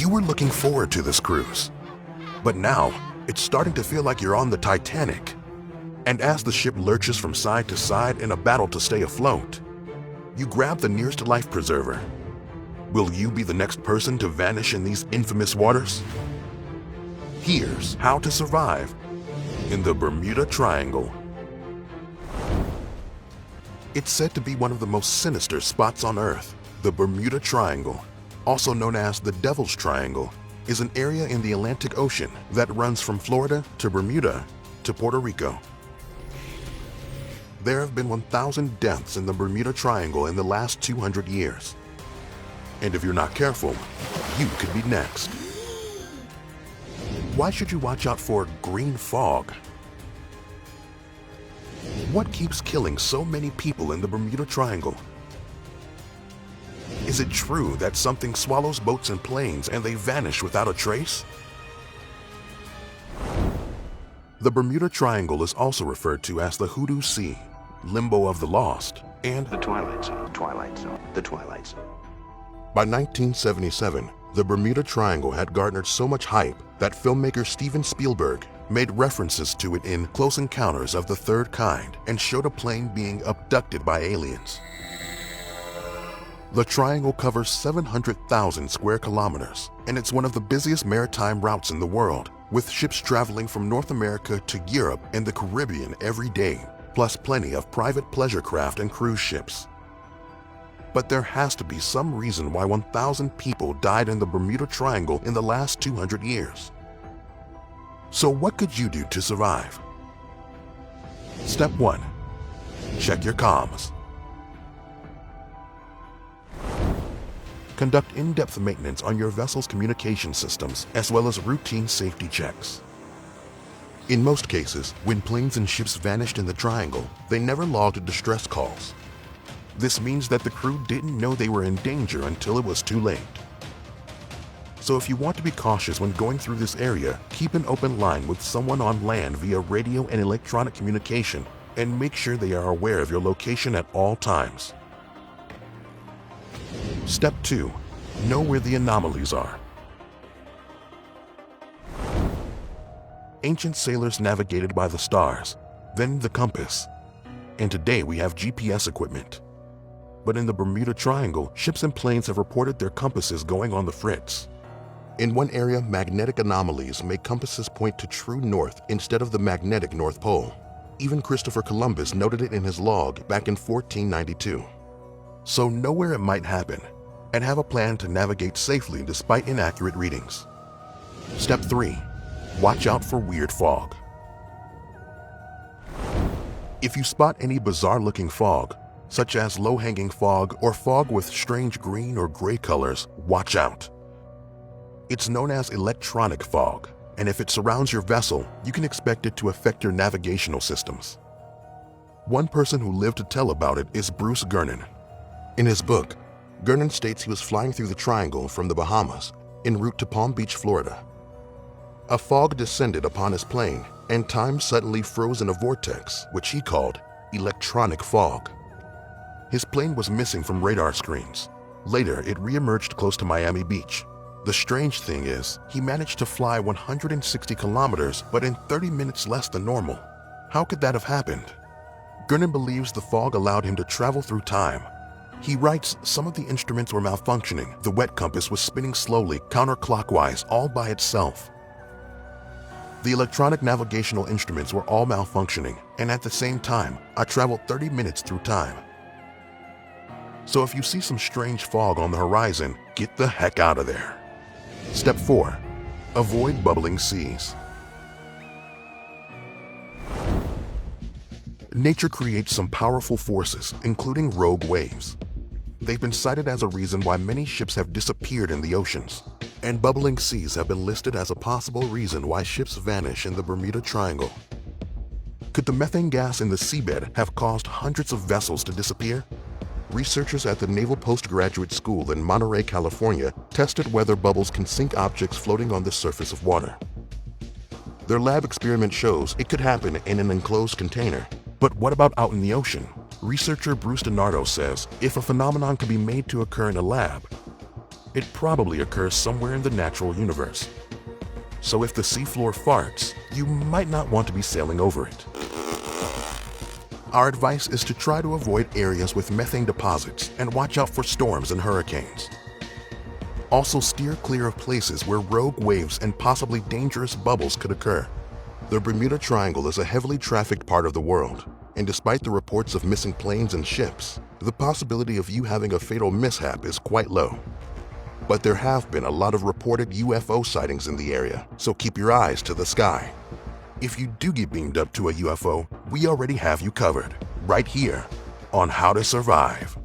You were looking forward to this cruise, but now it's starting to feel like you're on the Titanic. And as the ship lurches from side to side in a battle to stay afloat, you grab the nearest life preserver. Will you be the next person to vanish in these infamous waters? Here's how to survive in the Bermuda Triangle. It's said to be one of the most sinister spots on Earth. The Bermuda Triangle, also known as the Devil's Triangle, is an area in the Atlantic Ocean that runs from Florida to Bermuda to Puerto Rico. There have been 1,000 deaths in the Bermuda Triangle in the last 200 years. And if you're not careful, you could be next. Why should you watch out for green fog? What keeps killing so many people in the Bermuda Triangle? Is it true that something swallows boats and planes and they vanish without a trace? The Bermuda Triangle is also referred to as the Hoodoo Sea, Limbo of the Lost, and the Twilight Zone, the Twilight Zone. By 1977, the Bermuda Triangle had garnered so much hype that filmmaker Steven Spielberg made references to it in Close Encounters of the Third Kind and showed a plane being abducted by aliens. The triangle covers 700,000 square kilometers, and it's one of the busiest maritime routes in the world, with ships traveling from North America to Europe and the Caribbean every day, plus plenty of private pleasure craft and cruise ships. But there has to be some reason why 1,000 people died in the Bermuda Triangle in the last 200 years. So what could you do to survive? Step 1. Check your comms. Conduct in-depth maintenance on your vessel's communication systems, as well as routine safety checks. In most cases, when planes and ships vanished in the triangle, they never logged distress calls. This means that the crew didn't know they were in danger until it was too late. So if you want to be cautious when going through this area, keep an open line with someone on land via radio and electronic communication, and make sure they are aware of your location at all times. Step 2. Know where the anomalies are. Ancient sailors navigated by the stars, then the compass, and today we have GPS equipment. But in the Bermuda Triangle, ships and planes have reported their compasses going on the fritz. In one area, magnetic anomalies make compasses point to true north instead of the magnetic North Pole. Even Christopher Columbus noted it in his log back in 1492. So know where it might happen, and have a plan to navigate safely despite inaccurate readings. Step 3. Watch out for weird fog. If you spot any bizarre-looking fog, such as low-hanging fog or fog with strange green or gray colors, watch out. It's known as electronic fog, and if it surrounds your vessel, you can expect it to affect your navigational systems. One person who lived to tell about it is Bruce Gernon. In his book, Gernon states he was flying through the triangle from the Bahamas en route to Palm Beach, Florida. A fog descended upon his plane, and time suddenly froze in a vortex, which he called electronic fog. His plane was missing from radar screens. Later, it re-emerged close to Miami Beach. The strange thing is, he managed to fly 160 kilometers, but in 30 minutes less than normal. How could that have happened? Gernon believes the fog allowed him to travel through time. He writes some of the instruments were malfunctioning. The wet compass was spinning slowly, counterclockwise, all by itself. The electronic navigational instruments were all malfunctioning, and at the same time, I traveled 30 minutes through time. So if you see some strange fog on the horizon, get the heck out of there. Step 4. Avoid bubbling seas. Nature creates some powerful forces, including rogue waves. They've been cited as a reason why many ships have disappeared in the oceans, and bubbling seas have been listed as a possible reason why ships vanish in the Bermuda Triangle. Could the methane gas in the seabed have caused hundreds of vessels to disappear? Researchers at the Naval Postgraduate School in Monterey, California, tested whether bubbles can sink objects floating on the surface of water. Their lab experiment shows it could happen in an enclosed container. But what about out in the ocean? Researcher Bruce DiNardo says if a phenomenon can be made to occur in a lab, It probably occurs somewhere in the natural universe. So if the seafloor farts, you might not want to be sailing over it. Our advice is to try to avoid areas with methane deposits and watch out for storms and hurricanes. Also steer clear of places where rogue waves and possibly dangerous bubbles could occur. The Bermuda Triangle is a heavily trafficked part of the world, and despite the reports of missing planes and ships, the possibility of you having a fatal mishap is quite low. But there have been a lot of reported UFO sightings in the area, so keep your eyes to the sky. If you do get beamed up to a UFO, we already have you covered, right here on How to Survive.